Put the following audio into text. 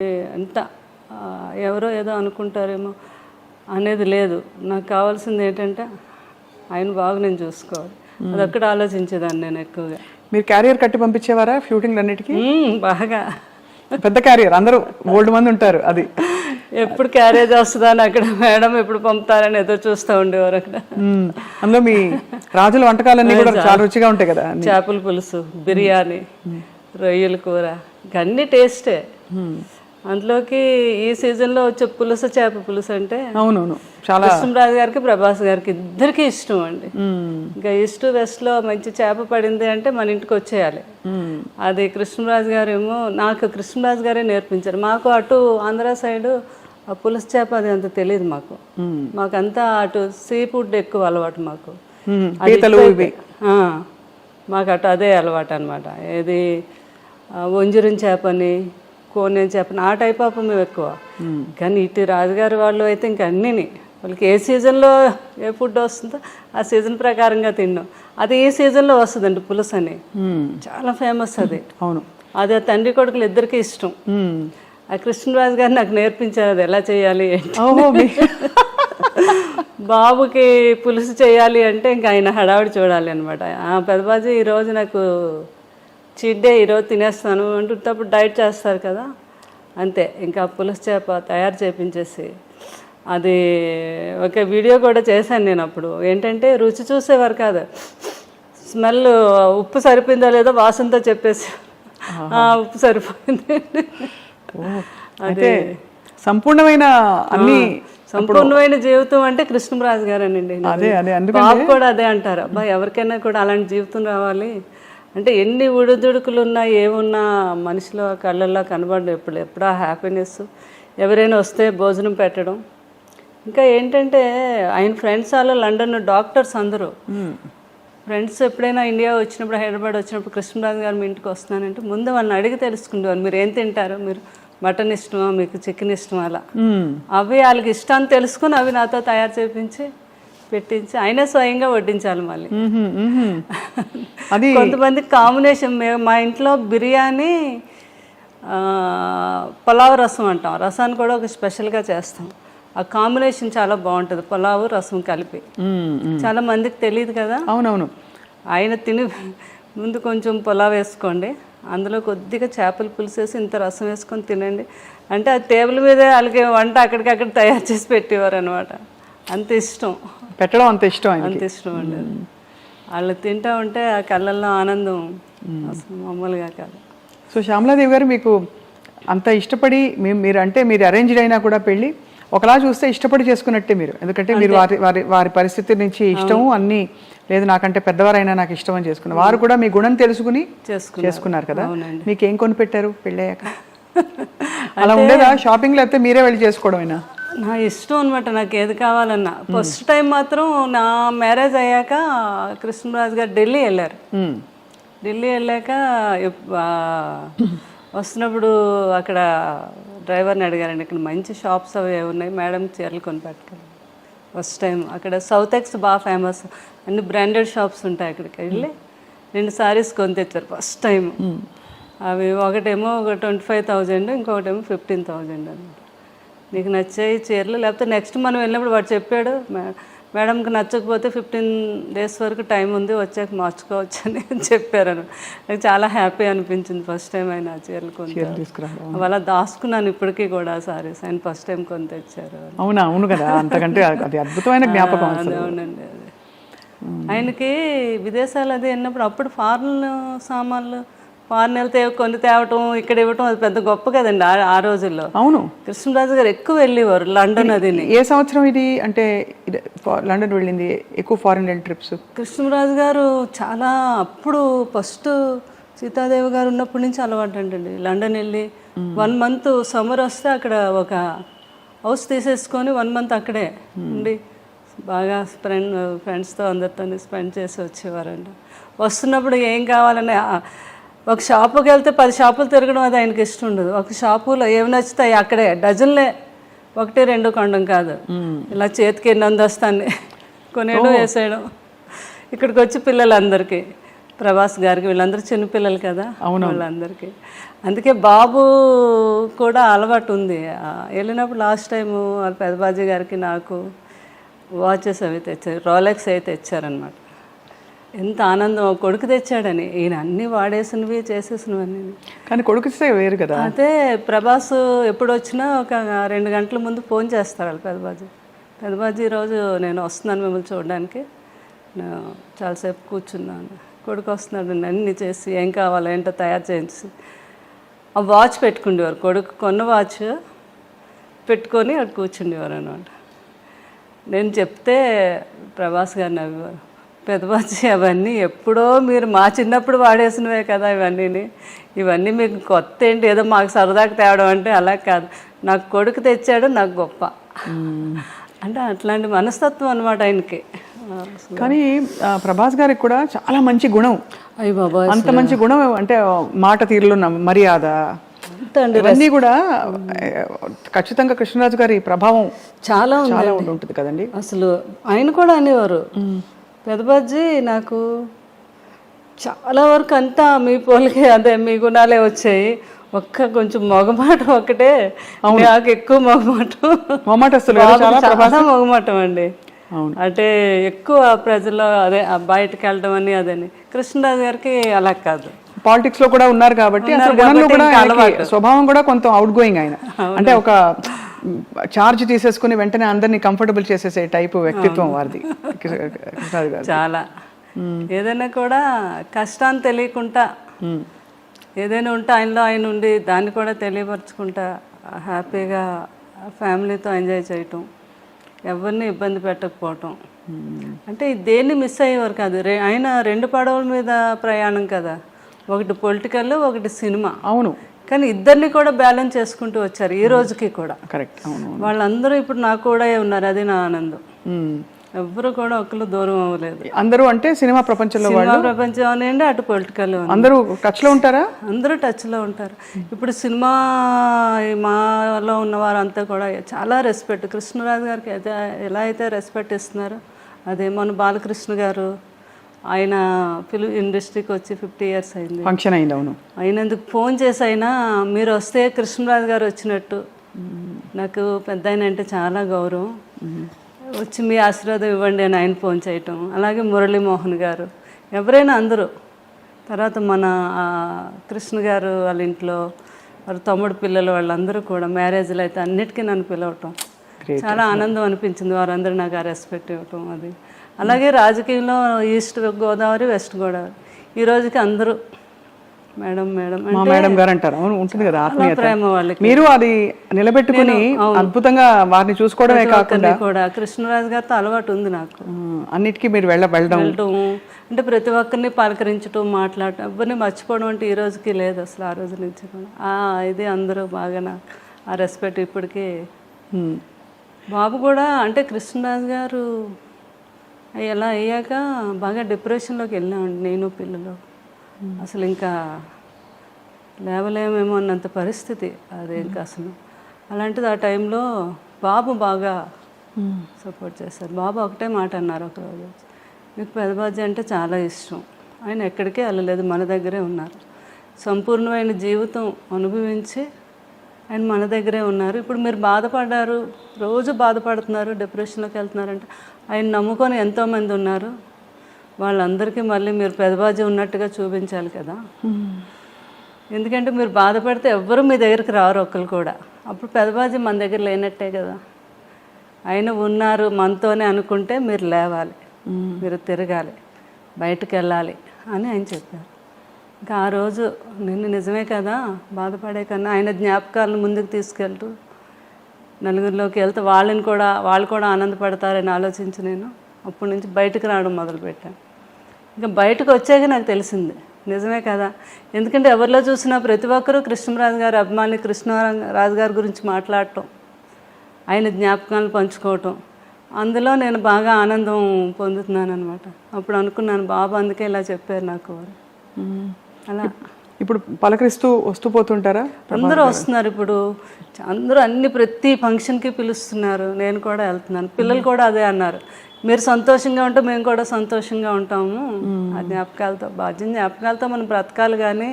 ఎంత ఎవరో ఏదో అనుకుంటారేమో అనేది లేదు. నాకు కావాల్సింది ఏంటంటే ఆయన బాగా నేను చూసుకోవాలి, అదొక్కటి ఆలోచించేదాన్ని నేను ఎక్కువగా. మీరు క్యారియర్ కట్టి పంపించేవారా షూటింగ్ అన్నిటికీ? బాగా పెద్ద క్యారియర్, అందరూ ఓల్డ్ మంది ఉంటారు. అది ఎప్పుడు క్యారేజ్ వస్తుందా అని అక్కడ మేడం ఎప్పుడు పంపుతారని ఎదురు చూస్తూ ఉండేవారు అక్కడ. అందులో మీ రాజుల వంటకాలన్నీ కూడా చాలా రుచిగా ఉంటాయి కదా. చేపల పులుసు, బిర్యానీ, రొయ్యల కూర, అన్ని టేస్టే. అందులోకి ఈ సీజన్లో వచ్చే పులుసు, చేప పులుసు అంటే అవునవును చాలా కృష్ణరాజు గారికి, ప్రభాస్ గారికి ఇద్దరికి ఇష్టం అండి. ఇంకా ఈస్ట్ వెస్ట్ లో మంచి చేప పడింది అంటే మన ఇంటికి వచ్చేయాలి. అది కృష్ణరాజు గారు ఏమో, నాకు కృష్ణరాజు గారే నేర్పించారు. మాకు అటు ఆంధ్ర సైడ్ ఆ పులుసు చేప అది అంత తెలియదు మాకు. మాకంతా అటు సీ ఫుడ్ ఎక్కువ అలవాటు మాకు. మాకు అటు అదే అలవాటు అనమాట. ఏది వంజరం చేపని, కోనేం చేపని, ఆ టైప్ ఆఫ్ మేము ఎక్కువ. కానీ ఇటు రాజుగారి వాళ్ళు అయితే ఇంక అన్నీని వాళ్ళకి ఏ సీజన్లో ఏ ఫుడ్ వస్తుందో ఆ సీజన్ ప్రకారంగా తిన్నాం. అది ఈ సీజన్లో వస్తుందండి పులుసు అని, చాలా ఫేమస్ అది. అవును, అది ఆ తండ్రి కొడుకులు ఇద్దరికి ఇష్టం. ఆ కృష్ణరాజు గారు నాకు నేర్పించారు అది ఎలా చేయాలి ఏంటి. బాబుకి పులుసు చేయాలి అంటే ఇంకా ఆయన హడావిడి చూడాలి అనమాట. పెద్దబాజీ ఈరోజు నాకు చీట్ డే, ఈరోజు తినేస్తాను అంటున్నప్పుడు డైట్ చేస్తారు కదా, అంతే. ఇంకా పులుసు చేప తయారు చేపించేసి అది ఒక వీడియో కూడా చేశాను నేను. అప్పుడు ఏంటంటే రుచి చూసేవారు కాదు, స్మెల్ ఉప్పు సరిపోయిందో లేదో వాసనతో చెప్పేసి ఉప్పు సరిపోయింది. అదే సంపూర్ణమైన అన్ని సంపూర్ణమైన జీవితం అంటే కృష్ణరాజు గారేనండి. బాబు కూడా అదే అంటారు, అబ్బా ఎవరికైనా కూడా అలాంటి జీవితం రావాలి అంటే ఎన్ని ఉడుదుడుకులు ఉన్నా ఏమున్నా మనిషిలో కళ్ళల్లో కనబడడం ఎప్పుడా హ్యాపీనెస్. ఎవరైనా వస్తే భోజనం పెట్టడం. ఇంకా ఏంటంటే ఆయన ఫ్రెండ్స్ వాళ్ళు లండన్ డాక్టర్స్ అందరూ ఫ్రెండ్స్ ఎప్పుడైనా ఇండియా వచ్చినప్పుడు, హైదరాబాద్ వచ్చినప్పుడు కృష్ణరాజు గారు మీ ఇంటికి వస్తున్నానంటే ముందు వాళ్ళని అడిగి తెలుసుకునేవారు, మీరు ఏం తింటారు, మీరు మటన్ ఇష్టమా, మీకు చికెన్ ఇష్టమా, అలా అవి వాళ్ళకి ఇష్టాన్ని తెలుసుకుని అవి నాతో తయారు చేయించి పెట్టించి ఆయనే స్వయంగా వడ్డించాలి. మళ్ళీ కొంతమంది కాంబినేషన్, మా ఇంట్లో బిర్యానీ పులావ్ రసం అంటాం, రసాన్ని కూడా ఒక స్పెషల్గా చేస్తాం. ఆ కాంబినేషన్ చాలా బాగుంటుంది, పులావు రసం కలిపి. చాలా మందికి తెలియదు కదా. అవునవును. ఆయన తిని ముందు కొంచెం పులావ్ వేసుకోండి, అందులో కొద్దిగా చేపల పులుసు వేసి ఇంత రసం వేసుకొని తినండి అంటే ఆ టేబుల్ మీదే వాళ్ళకి వంట అక్కడికక్కడ తయారు చేసి పెట్టేవారు అనమాట. అంత ఇష్టం పెట్టడం, అంత ఇష్టం, అంత ఇష్టం అండి. వాళ్ళు తింటూ ఉంటే ఆ కళ్ళల్లో ఆనందం అసలు మామూలుగా కాదు. సో శ్యామలాదేవి గారు, మీకు అంత ఇష్టపడి మీరు అంటే మీరు అరేంజ్డ్ అయినా కూడా పెళ్ళి ఒకలా చూస్తే ఇష్టపడి చేసుకున్నట్టే మీరు. ఎందుకంటే మీరు వారి పరిస్థితి నుంచి ఇష్టము అన్నీ లేదు, నాకంటే పెద్దవారైనా నాకు ఇష్టం అని చేసుకున్నారు. వారు కూడా మీ గుణం తెలుసుకుని చేసుకున్నారు కదా. మీకు ఏం కొనిపెట్టారు పెళ్ళయ్యాక? అలా ఉండేదా షాపింగ్, లేకపోతే మీరే వెళ్ళి చేసుకోవడమేనా? నా ఇష్టం అనమాట, నాకు ఏది కావాలన్నా. ఫస్ట్ టైం మాత్రం నా మ్యారేజ్ అయ్యాక కృష్ణరాజు గారు ఢిల్లీ వెళ్ళారు. ఢిల్లీ వెళ్ళాక వస్తున్నప్పుడు అక్కడ డ్రైవర్ని అడిగారండి, ఇక్కడ మంచి షాప్స్ అవి ఉన్నాయి, మేడం చీరలు కొని పెట్టుకోవాలి. ఫస్ట్ టైం అక్కడ సౌత్ ఎక్స్ బాగా ఫేమస్, అన్ని బ్రాండెడ్ షాప్స్ ఉంటాయి. అక్కడికి వెళ్ళి 2 సారీస్ కొని తెచ్చారు ఫస్ట్ టైం. అవి ఒకటేమో 25,000, ఇంకొకటేమో 15,000 అనమాట. నీకు నచ్చాయి చీరలు, లేకపోతే నెక్స్ట్ మనం వెళ్ళినప్పుడు వాడు చెప్పాడు, మేడంకి నచ్చకపోతే 15 days వరకు టైం ఉంది, వచ్చాక మార్చుకోవచ్చు అని చెప్పారు. నాకు చాలా హ్యాపీ అనిపించింది ఫస్ట్ టైం ఆయన చీరలు కొని తీసుకురావడం. అలా దాచుకున్నాను ఇప్పటికీ కూడా సారీస్, ఆయన ఫస్ట్ టైం కొని తెచ్చారు. అవునా? అవును కదా, అంతకంటే అది అద్భుతమైన జ్ఞాపకం. అవునండి. అది ఆయనకి విదేశాలు అది వెళ్ళినప్పుడు అప్పుడు ఫారెన్ సామాన్లు, ఫారెన్ వెళ్తే కొన్ని తేవటం, ఇక్కడ ఇవ్వటం, అది పెద్ద గొప్ప కదండి ఆ రోజుల్లో. అవును, కృష్ణరాజు గారు ఎక్కువ వెళ్ళేవారు లండన్. అది ఏ సంవత్సరం ఇది అంటే లండన్ వెళ్ళింది ఎక్కువ ఫారెన్ ట్రిప్స్? కృష్ణరాజు గారు చాలా అప్పుడు ఫస్ట్ సీతాదేవి గారు ఉన్నప్పటి నుంచి అలవాటు అంటండి. లండన్ వెళ్ళి 1 month సమ్మర్ వస్తే అక్కడ ఒక హౌస్ తీసేసుకొని 1 month అక్కడే ఉండి బాగా ఫ్రెండ్స్తో అందరితో స్పెండ్ చేసి వచ్చేవారండి. వస్తున్నప్పుడు ఏం కావాలని ఒక షాపుకి వెళ్తే 10 షాపులు తిరగడం అది ఆయనకి ఇష్టం ఉండదు. ఒక షాపులో ఏమి నచ్చుతాయి అక్కడే డజన్లే, 1-2 కొనడం కాదు, ఇలా చేతికి ఎన్ని అందొస్తాన్ని కొనేయడం, వేసేయడం. ఇక్కడికి వచ్చి పిల్లలందరికీ ప్రభాస్ గారికి వీళ్ళందరూ చిన్నపిల్లలు కదా వాళ్ళందరికీ. అందుకే బాబు కూడా అలవాటు ఉంది. వెళ్ళినప్పుడు లాస్ట్ టైము వాళ్ళ పెదబాజీ గారికి నాకు వాచెస్ అవి తెచ్చారు, రోలెక్స్ అవి తెచ్చారనమాట. ఎంత ఆనందం, కొడుకు తెచ్చాడని. ఈయన అన్నీ వాడేసినవి చేసేసినవన్నీ. కానీ కొడుకు వేరు కదా. అదే ప్రభాస్ ఎప్పుడు వచ్చినా ఒక 2 గంటల ముందు ఫోన్ చేస్తారు వాళ్ళు పెదబాజీ ఈరోజు నేను వస్తున్నాను మిమ్మల్ని చూడడానికి, నేను చాలాసేపు కూర్చున్నాను, కొడుకు వస్తున్నాడు, అన్నీ చేసి ఏం కావాలో ఏంటో తయారు చేయించి ఆ వాచ్ పెట్టుకుండేవారు. కొడుకు కొన్న వాచ్ పెట్టుకొని అక్కడ కూర్చుండేవారు అనమాట. నేను చెప్తే ప్రభాస్ గారు నవ్వేవారు, పెదబాజీ అవన్నీ ఎప్పుడో మీరు మా చిన్నప్పుడు వాడేసినవే కదా ఇవన్నీ మీకు కొత్త ఏంటి, ఏదో మాకు సరదాకు తేవడం అంటే అలా కాదు, నాకు కొడుకు తెచ్చాడు, నాకు గొప్ప అంటే అట్లాంటి మనస్తత్వం అనమాట ఆయనకి. కానీ ప్రభాస్ గారికి కూడా చాలా మంచి గుణం. అయ్య బాబా, అంత మంచి గుణం అంటే మాట తీరులో మర్యాద ఇవన్నీ కూడా ఖచ్చితంగా కృష్ణరాజు గారి ప్రభావం చాలా ఉంటుంది కదండి. అసలు ఆయన కూడా అనేవారు, పెదబాజీ నాకు చాలా వరకు అంతా మీ పోలికే, అదే మీ గుణాలే వచ్చాయి, కొంచెం మొగమాటం ఒకటే నాకు ఎక్కువ మొగమాటం అండి. అంటే ఎక్కువ ప్రజల్లో అదే బయటకు వెళ్ళడం అని అదని. కృష్ణరాజు గారికి అలా కాదు, పాలిటిక్స్ లో కూడా ఉన్నారు కాబట్టి స్వభావం కూడా కొంత అవుట్ గోయింగ్ ఆయన. అంటే ఒక చార్జ్ తీసేసుకుని వెంటనే అందరినీ కంఫర్టబుల్ చేసేసే టైప్ వ్యక్తిత్వం వారిది కృష్ణరాజు గారు. చాలా ఏదైనా కూడా కష్టాన్ని తెలియకుండా ఏదైనా ఉంటే ఆయనలో ఆయన ఉండి దాన్ని కూడా తెలియపరచుకుంటా హ్యాపీగా ఫ్యామిలీతో ఎంజాయ్ చేయటం, ఎవరిని ఇబ్బంది పెట్టకపోవటం. అంటే దేన్ని మిస్ అయ్యేవారు కాదు. ఆయన 2 పడవల మీద ప్రయాణం కదా, ఒకటి పొలిటికల్, ఒకటి సినిమా. అవును, కానీ ఇద్దరిని కూడా బ్యాలెన్స్ చేసుకుంటూ వచ్చారు ఈ రోజుకి కూడా. కరెక్ట్. వాళ్ళందరూ ఇప్పుడు నాకు కూడా ఉన్నారు, అది నా ఆనందం. ఎవ్వరు కూడా ఒకరు దూరం అవ్వలేదు. అందరూ అంటే సినిమా ప్రపంచంలో ప్రపంచం అనండి, అటు పొలిటికల్ అందరూ టచ్ లో ఉంటారా? అందరూ టచ్ లో ఉంటారు. ఇప్పుడు సినిమా మాలో ఉన్నవారు అంతా కూడా చాలా రెస్పెక్ట్. కృష్ణరాజు గారికి అయితే ఎలా అయితే రెస్పెక్ట్ ఇస్తున్నారో అదే. మన బాలకృష్ణ గారు ఆయన ఫిల్మ్ ఇండస్ట్రీకి వచ్చి 50 years అయింది, ఫంక్షన్ అయింది. అవును, అయినందుకు ఫోన్ చేసి అయినా మీరు వస్తే కృష్ణరాజు గారు వచ్చినట్టు. నాకు పెద్ద ఆయన అంటే చాలా గౌరవం, వచ్చి మీ ఆశీర్వాదం ఇవ్వండి అని ఆయన ఫోన్ చేయటం. అలాగే మురళీమోహన్ గారు, ఎవరైనా అందరూ. తర్వాత మన కృష్ణ గారు వాళ్ళ ఇంట్లో వాళ్ళ తమ్ముడు పిల్లలు వాళ్ళందరూ కూడా మ్యారేజ్లు అయితే అన్నిటికీ నన్ను పిలవటం చాలా ఆనందం అనిపించింది. వారందరూ నాకు ఆ రెస్పెక్ట్ ఇవ్వటం అది. అలాగే రాజకీయంలో ఈస్ట్ గోదావరి, వెస్ట్ గోదావరి ఈ రోజుకి అందరూ మేడం మేడం మేడం గారు అంటారు. అవును, ఉంటుంది కదా ఆత్మీయత, ప్రేమ వాళ్ళకి. మీరు అది నిలబెట్టుకుని అద్భుతంగా వారిని చూసుకోవడమే కాకుండా కూడా కృష్ణరాజు గారితో అలవాటు ఉంది నాకు. అన్నిటికీ మీరు వెళ్ళడం అంటే ప్రతి ఒక్కరిని పలకరించడం, మాట్లాడటం, ఎవరిని మర్చిపోవడం అంటే ఈ రోజుకి లేదు అసలు. ఆ రోజు నుంచి కూడా ఇది అందరూ బాగా ఆ రెస్పెక్ట్ ఇప్పటికీ. బాబు కూడా అంటే కృష్ణరాజు గారు ఎలా అయ్యాక బాగా డిప్రెషన్లోకి వెళ్ళామండి నేను పిల్లలు. అసలు ఇంకా లేవలేమేమో అన్నంత పరిస్థితి అది. ఇంకా అసలు అలాంటిది ఆ టైంలో బాబు బాగా సపోర్ట్ చేశారు. బాబు ఒకటే మాట అన్నారు ఒకరోజు, మీకు పెదబాజీ అంటే చాలా ఇష్టం, ఆయన ఎక్కడికే వెళ్ళలేదు, మన దగ్గరే ఉన్నారు, సంపూర్ణమైన జీవితం అనుభవించి ఆయన మన దగ్గరే ఉన్నారు. ఇప్పుడు మీరు బాధపడ్డారు, రోజు బాధపడుతున్నారు, డిప్రెషన్లోకి వెళ్తున్నారంటే ఆయన నమ్ముకొని ఎంతోమంది ఉన్నారు, వాళ్ళందరికీ మళ్ళీ మీరు పెదబాజీ ఉన్నట్టుగా చూపించాలి కదా. ఎందుకంటే మీరు బాధపడితే ఎవ్వరూ మీ దగ్గరికి రారు ఒక్కరు కూడా. అప్పుడు పెదబాజీ మన దగ్గర లేనట్టే కదా. ఆయన ఉన్నారు మనతోనే అనుకుంటే మీరు లేవాలి, మీరు తిరగాలి, బయటకు వెళ్ళాలి అని ఆయన చెప్పారు. ఇంకా ఆ రోజు నిజమే కదా, బాధపడే కన్నా ఆయన జ్ఞాపకాలను ముందుకు తీసుకెళ్తూ నలుగురిలోకి వెళ్తే వాళ్ళు కూడా ఆనందపడతారని ఆలోచించి నేను అప్పటి నుంచి బయటకు రావడం మొదలుపెట్టాను. ఇంకా బయటకు వచ్చాక నాకు తెలిసింది నిజమే కదా. ఎందుకంటే ఎవరిలో చూసినా ప్రతి ఒక్కరూ కృష్ణరాజు గారి అభిమాని, కృష్ణరాజు గారి గురించి మాట్లాడటం, ఆయన జ్ఞాపకాలను పంచుకోవటం, అందులో నేను బాగా ఆనందం పొందుతున్నాను అనమాట. అప్పుడు అనుకున్నాను బాబు అందుకే ఇలా చెప్పారు నాకు అలా. ఇప్పుడు పలకరిస్తూ వస్తూ పోతుంటారా? అందరూ వస్తున్నారు ఇప్పుడు, అందరూ ప్రతి ఫంక్షన్కి పిలుస్తున్నారు, నేను కూడా వెళ్తున్నాను. పిల్లలు కూడా అదే అన్నారు, మీరు సంతోషంగా ఉంటే మేము కూడా సంతోషంగా ఉంటాము. ఆ జ్ఞాపకాలతో మనం బ్రతకాలి కానీ